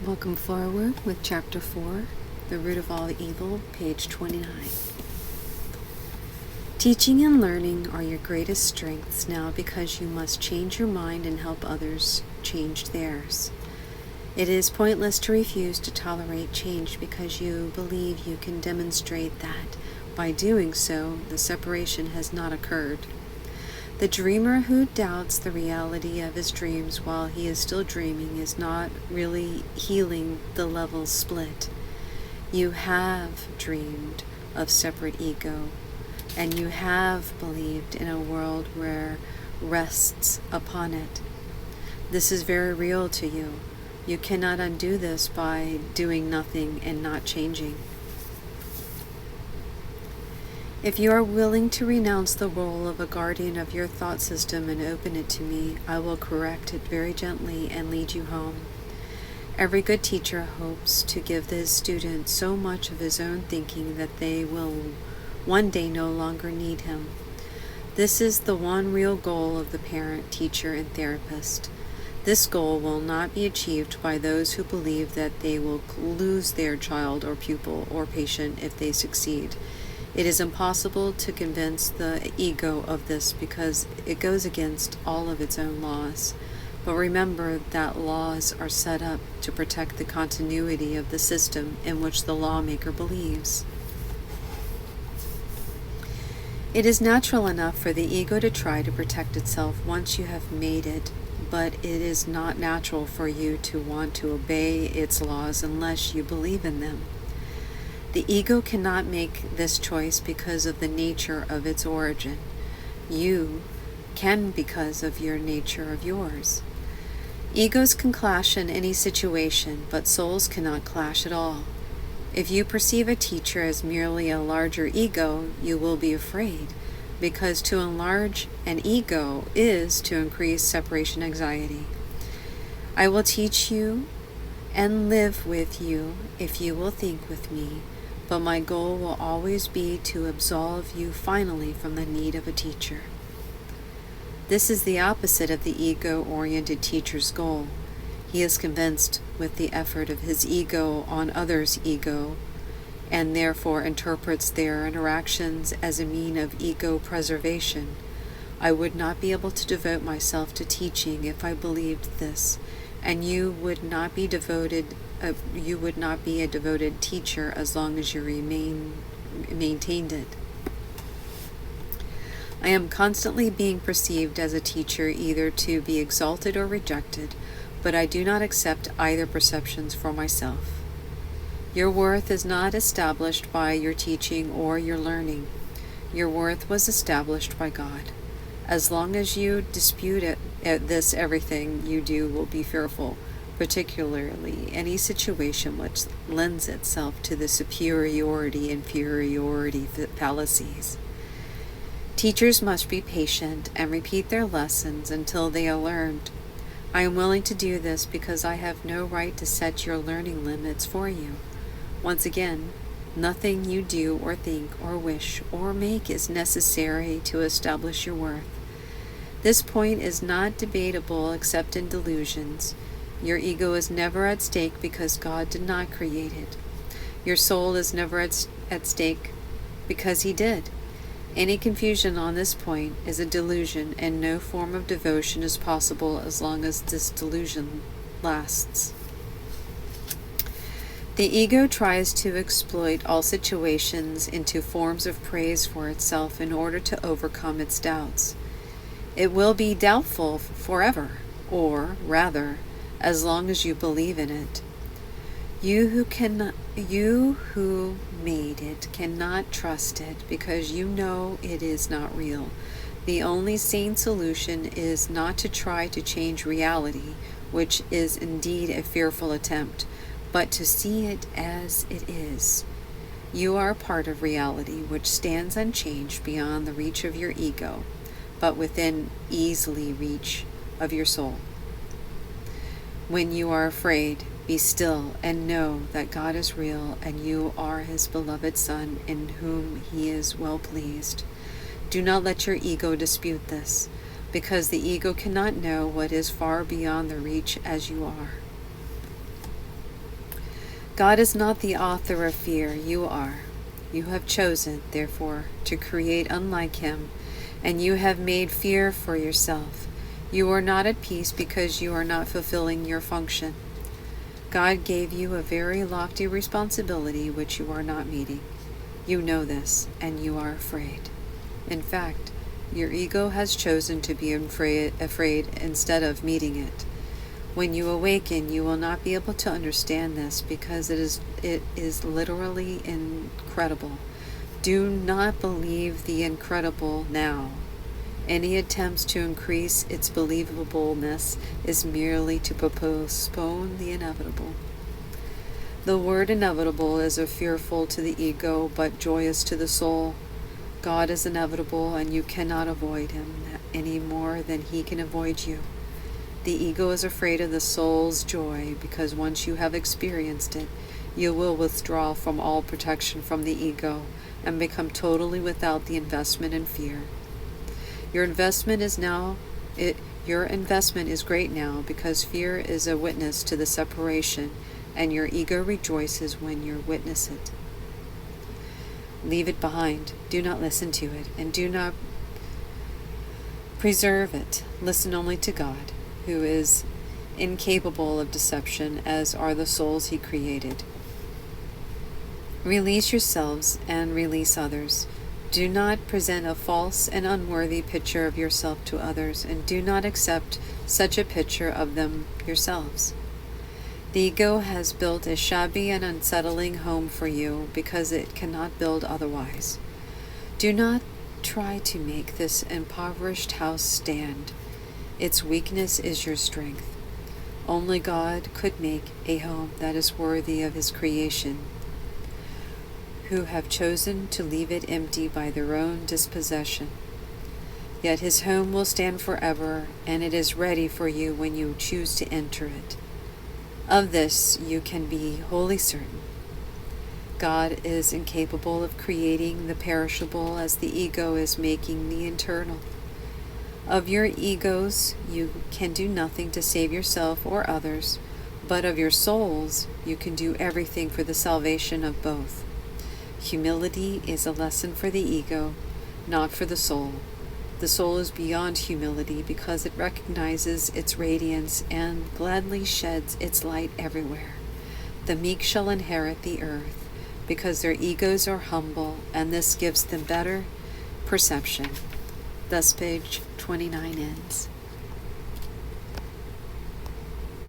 Welcome forward with Chapter 4, The Root of All Evil, page 29. Teaching and learning are your greatest strengths now because you must change your mind and help others change theirs. It is pointless to refuse to tolerate change because you believe you can demonstrate that, by doing so, the separation has not occurred. The dreamer who doubts the reality of his dreams while he is still dreaming is not really healing the level split. You have dreamed of separate ego, and you have believed in a world where rests upon it. This is very real to you. You cannot undo this by doing nothing and not changing. If you are willing to renounce the role of a guardian of your thought system and open it to me, I will correct it very gently and lead you home. Every good teacher hopes to give his students so much of his own thinking that they will one day no longer need him. This is the one real goal of the parent, teacher, and therapist. This goal will not be achieved by those who believe that they will lose their child or pupil or patient if they succeed. It is impossible to convince the ego of this because it goes against all of its own laws. But remember that laws are set up to protect the continuity of the system in which the lawmaker believes. It is natural enough for the ego to try to protect itself once you have made it, but it is not natural for you to want to obey its laws unless you believe in them. The ego cannot make this choice because of the nature of its origin. You can because of your nature of yours. Egos can clash in any situation, but souls cannot clash at all. If you perceive a teacher as merely a larger ego, you will be afraid, because to enlarge an ego is to increase separation anxiety. I will teach you and live with you if you will think with me, but my goal will always be to absolve you finally from the need of a teacher. This is the opposite of the ego-oriented teacher's goal. He is convinced with the effort of his ego on others' ego, and therefore interprets their interactions as a mean of ego preservation. I would not be able to devote myself to teaching if I believed this, and you would not be a devoted teacher as long as you maintained it. I am constantly being perceived as a teacher, either to be exalted or rejected, but I do not accept either perceptions for myself. Your worth is not established by your teaching or your learning. Your worth was established by God. As long as you dispute it, everything you do will be fearful, particularly any situation which lends itself to the superiority-inferiority fallacies. Teachers must be patient and repeat their lessons until they are learned. I am willing to do this because I have no right to set your learning limits for you. Once again, nothing you do or think or wish or make is necessary to establish your worth. This point is not debatable except in delusions. Your ego is never at stake because God did not create it. Your soul is never at stake because He did. Any confusion on this point is a delusion, and no form of devotion is possible as long as this delusion lasts. The ego tries to exploit all situations into forms of praise for itself in order to overcome its doubts. It will be doubtful forever, or rather, as long as you believe in it. You who made it cannot trust it because you know it is not real. The only sane solution is not to try to change reality, which is indeed a fearful attempt, but to see it as it is. You are a part of reality which stands unchanged beyond the reach of your ego, but within easily reach of your soul. When you are afraid, be still and know that God is real and you are His beloved Son in whom He is well pleased. Do not let your ego dispute this, because the ego cannot know what is far beyond the reach as you are. God is not the author of fear, you are. You have chosen, therefore, to create unlike him, and you have made fear for yourself. You are not at peace because you are not fulfilling your function. God gave you a very lofty responsibility which you are not meeting. You know this, and you are afraid. In fact, your ego has chosen to be afraid instead of meeting it. When you awaken, you will not be able to understand this because it is literally incredible. Do not believe the incredible now. Any attempts to increase its believableness is merely to postpone the inevitable. The word inevitable is fearful to the ego, but joyous to the soul. God is inevitable, and you cannot avoid him any more than he can avoid you. The ego is afraid of the soul's joy because once you have experienced it, you will withdraw from all protection from the ego and become totally without the investment in fear. Your investment is great now because fear is a witness to the separation, and your ego rejoices when you witness it. Leave it behind. Do not listen to it, and do not preserve it. Listen only to God, who is incapable of deception, as are the souls he created. Release yourselves and release others. Do not present a false and unworthy picture of yourself to others, and do not accept such a picture of them yourselves. The ego has built a shabby and unsettling home for you because it cannot build otherwise. Do not try to make this impoverished house stand. Its weakness is your strength. Only God could make a home that is worthy of his creation, who have chosen to leave it empty by their own dispossession. Yet his home will stand forever, and it is ready for you when you choose to enter it. Of this you can be wholly certain. God is incapable of creating the perishable as the ego is making the eternal. Of your egos, you can do nothing to save yourself or others, but of your souls, you can do everything for the salvation of both. Humility is a lesson for the ego, not for the soul. The soul is beyond humility because it recognizes its radiance and gladly sheds its light everywhere. The meek shall inherit the earth because their egos are humble, and this gives them better perception. Thus page 29 ends.